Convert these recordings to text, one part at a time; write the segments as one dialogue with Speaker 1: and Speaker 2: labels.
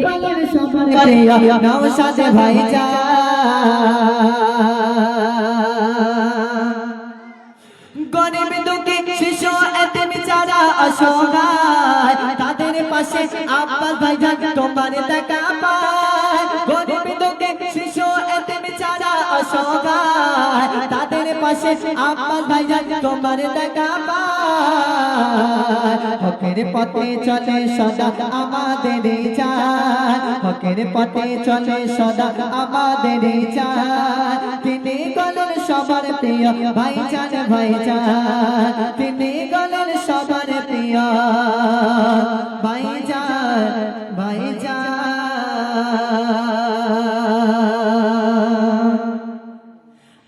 Speaker 1: গলের সবার প্রিয় নওশাদ ভাইজান গরিব দুঃখী শিশু এতিম যারা অসহায় তাদের পাশে আব্বাস ভাইজান তোমার দেখা পায় গরিব দুঃখী শিশু এতিম যারা অসহায় তাদের পাশে আব্বাস ভাইজান তোমার দেখা পায় হকের পথে চলে সদা আমাদের চায় হকের পথে চলে সদা আমাদের চায় তিনি গলের সবার প্রিয় ভাইজান ভাইজান তিনি গলের সবার প্রিয় ভাইজান ভাইজান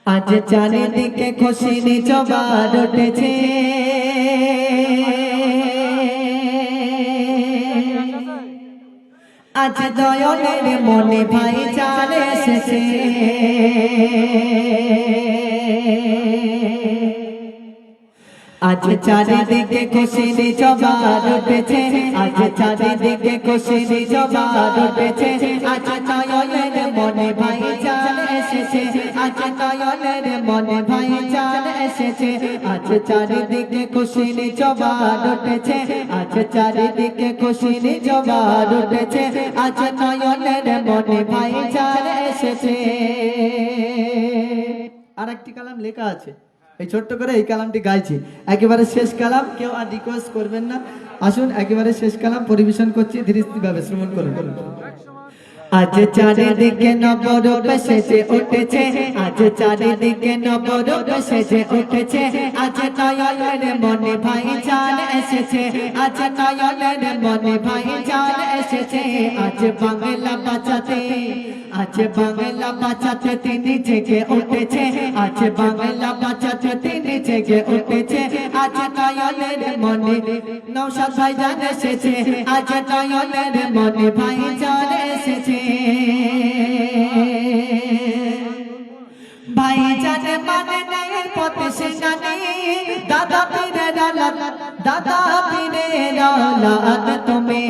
Speaker 1: আজ চারিদিকে খুশির জোয়ার উঠেছে আজ দয়ালের মনে ভাইজান এসেছে আজ চারিদিকে খুশির জোয়ার উঠেছে আজ চারিদিকে খুশির জোয়ার উঠেছে আজ দয়ালের মনে ভাইজান এসেছে আজ দয়ালের মনে ভাইজান এসেছে আজ চারিদিকে খুশির জোয়ার উঠেছে আজ চারিদিকে খুশির জোয়ার উঠেছে আজ দয়ালের মনে ভাইজান এসেছে আরেকটি কালাম লেখা আছে এই ছোট্ট করে এই কালামটি গাইছি একেবারে শেষ কালাম কেউ আর রিকোয়েস্ট করবেন না আসুন একেবারে শেষ কালাম পরিবেশন করছি ধীরে ধীরে ভাবে শ্রবণ করুন আজ চারিদিকে নবরূপ সেজে উঠেছে আজ চারিদিকে নবরূপ সেজে উঠেছে আজ দয়ালের মনে ভাইজান এসেছে আজ দয়ালের মনে ভাইজান এসেছে আজ বাংলা বাঁচাতে আজ বাংলা বাঁচাতে তিনি জেগে উঠেছে আজ বাংলা বাঁচাতে তিনি জেগে উঠেছে আজ দয়ালের মনে নওশাদ ভাইজান এসেছে আজ দয়ালের মনে ভাইজান এসেছে ভাইজান মানে নাই পথে সেনানি দাদা পীরের আলাদ দাদা পীরের আলাদ তুমি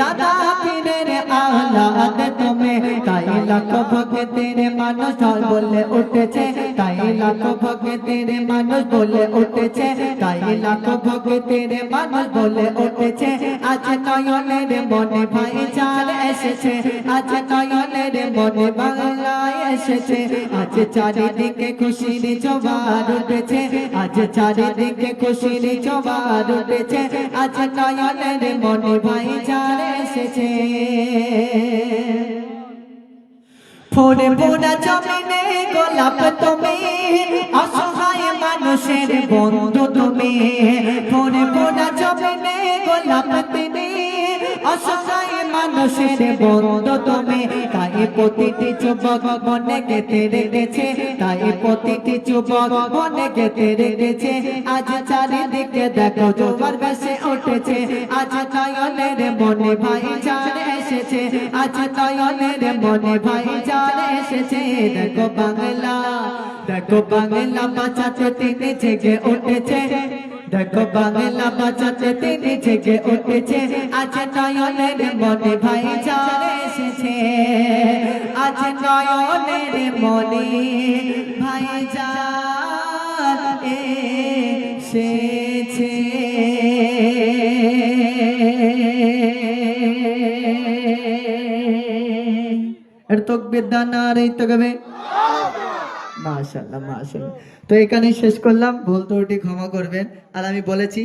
Speaker 1: দাদা পীরের আলাদ তুমি তাই লাখ ভক্তের মানুষ বলে উঠেছে তাই লাখ ভক্তের মানুষ বলে উঠেছে তাই লাখ ভক্তের মানুষ বলে উঠেছে আজ নয়নের মনে ভাইজান এসেছে আজ নয়নের মনে বাংলায় এসেছে আজ চারিদিকে খুশির জোয়ার উঠেছে আজ চারিদিকে খুশির জোয়ার উঠেছে আজ নয়নের মনে ভাইজান এসেছে ফোরে পোড়া জমিনে গোলাপ তুমি অসহায় মানুষের বন্ধু তুমি ফোরে পোড়া জমিনে গোলাপ তুমি অসহায় মানুষের বন্ধু তুমি তাই প্রতিটি যুবক মনে গেঁথে রেখেছে তাই প্রতিটি যুবক মনে গেঁথে রেখেছে আজ চারিদিকে দেখো জোয়ার ভেসে উঠেছে আজ নয়নের মনে ভাইজান এসেছে আজ নয়নের মনে ভাইজান এসেছে দেখো বাংলা বাঁচাতে তিনি জেগে উঠেছে দেখো বাংলা বাঁচাতে তিনি জেগে উঠেছে আজ নয়নের মনে ভাইজান এসেছে আজ নয়নের মনে ভাইজান এসেছে এর তকবীর দান আর এই তো গাবে মাশাআল্লাহ মাশাআল্লাহ তো এখানে শেষ করলাম ভুল ত্রুটি ক্ষমা করবেন আর আমি বলেছি